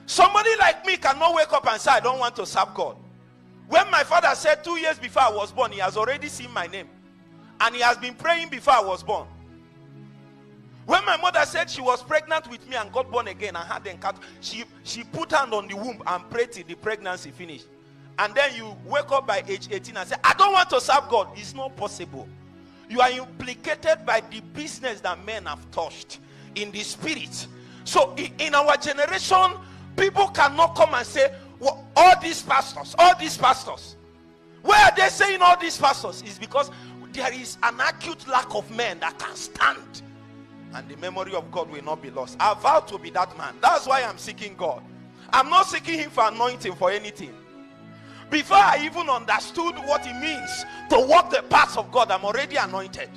Somebody like me cannot wake up and say, I don't want to serve God. When my father said 2 years before I was born, he has already seen my name. And he has been praying before I was born. When my mother said she was pregnant with me and got born again and had the encounter, she put hand on the womb and prayed till the pregnancy finished. And then you wake up by age 18 and say, I don't want to serve God. It's not possible. You are implicated by the business that men have touched in the spirit. So in our generation, people cannot come and say, well, all these pastors. Why are they saying all these pastors? It's because there is an acute lack of men that can stand. And the memory of God will not be lost. I vow to be that man. That's why I'm seeking God. I'm not seeking him for anointing for anything. Before I even understood what it means to walk the paths of God, I'm already anointed.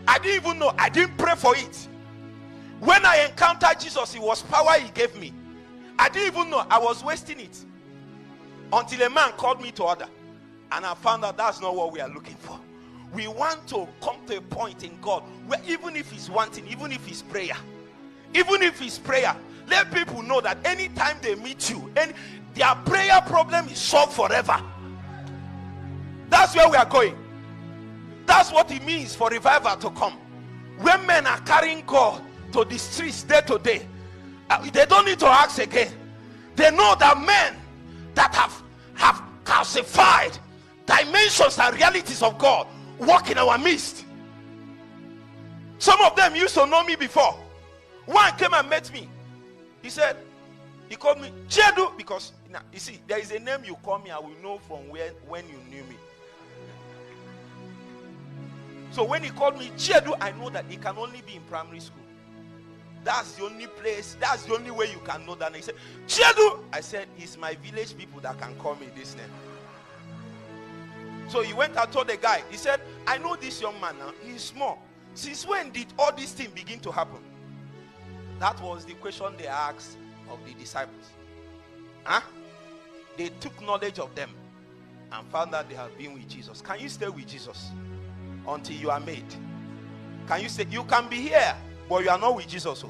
I didn't even know. I didn't pray for it. When I encountered Jesus, it was power he gave me. I didn't even know I was wasting it. Until a man called me to order. And I found out that's not what we are looking for. We want to come to a point in God where even if it's one thing, even if it's prayer, let people know that anytime they meet you, their prayer problem is solved forever. That's where we are going. That's what it means for revival to come. When men are carrying God to the streets day to day, they don't need to ask again. They know that men that have calcified dimensions and realities of God walk in our midst. Some of them used to know me before. One came and met me. He called me Chedu, because you see, there is a name you call me, I will know from when you knew me. So when he called me Chedu, I know that it can only be in primary school. That's the only place, that's the only way you can know that. And he said, Chedu. I said, it's my village people that can call me this name. So he went and told the guy, he said, I know this young man now, he's small. Since when did all these things begin to happen? That was the question they asked of the disciples. They took knowledge of them and found that they have been with Jesus. Can you stay with Jesus until you are made? Can you say, you can be here, but you are not with Jesus?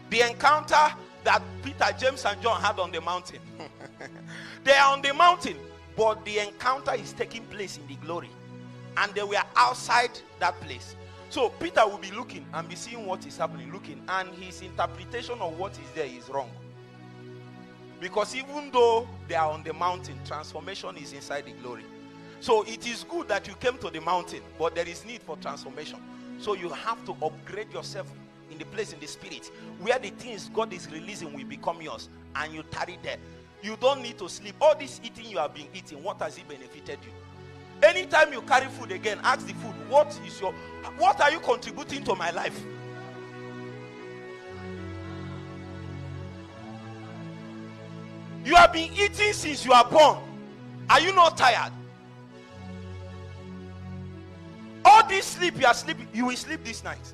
The encounter that Peter, James, and John had on the mountain. They are on the mountain, but the encounter is taking place in the glory. And they were outside that place. So Peter will be looking and be seeing what is happening, looking, and his interpretation of what is there is wrong. Because even though they are on the mountain, transformation is inside the glory. So it is good that you came to the mountain, but there is need for transformation. So you have to upgrade yourself in the place in the spirit where the things God is releasing will become yours, and you tarry there. You don't need to sleep. All this eating you have been eating, what has it benefited you? Anytime you carry food again, ask the food, what are you contributing to my life? You have been eating since you are born. Are you not tired? All this sleep you are sleeping, you will sleep this night.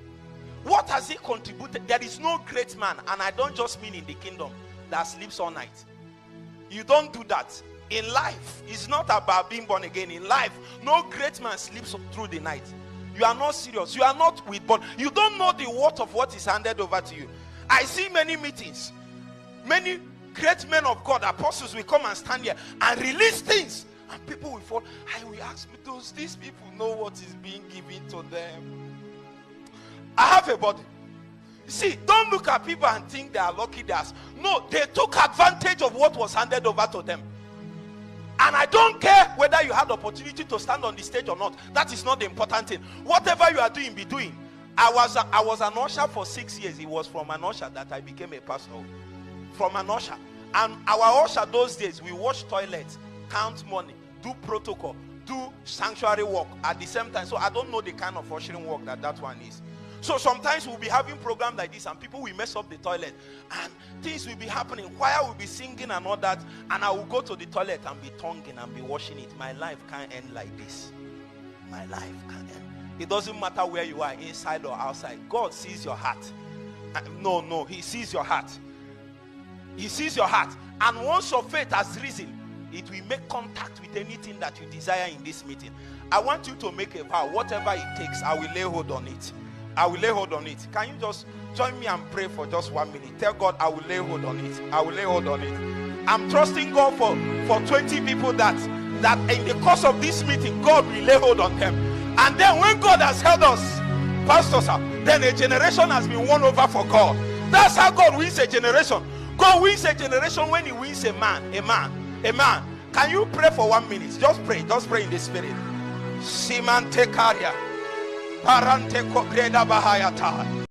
What has it contributed? There is no great man, and I don't just mean in the kingdom, that sleeps all night. You don't do that. In life, it's not about being born again. In life, no great man sleeps through the night. You are not serious. You are not with born. You don't know the worth of what is handed over to you. I see many meetings. Many great men of God, apostles will come and stand here and release things. And people will fall. I will ask, does these people know what is being given to them? I have a body. See, don't look at people and think they are lucky. No, they took advantage of what was handed over to them. And I don't care whether you had the opportunity to stand on the stage or not. That is not the important thing. Whatever you are doing, be doing. I was an usher for 6 years. It was from an usher that I became a pastor. From an usher. And our usher those days, we wash toilets, count money, do protocol, do sanctuary work at the same time. So I don't know the kind of ushering work that one is. So sometimes we'll be having programs like this and people will mess up the toilet and things will be happening. Choir will be singing and all that, and I will go to the toilet and be tonguing and be washing it. My life can't end like this. My life can't end. It doesn't matter where you are, inside or outside. God sees your heart. No, he sees your heart. He sees your heart. And once your faith has risen, it will make contact with anything that you desire in this meeting. I want you to make a vow. Whatever it takes, I will lay hold on it. I will lay hold on it. Can you just join me and pray for just 1 minute? Tell God, I will lay hold on it. I will lay hold on it. I'm trusting God for 20 people that in the course of this meeting, God will lay hold on them. And then when God has held us, pastors, then a generation has been won over for God. That's how God wins a generation. God wins a generation when he wins a man. Can you pray for 1 minute? Just pray in the spirit. Simante Karia. Parante Kogreda Bahayata.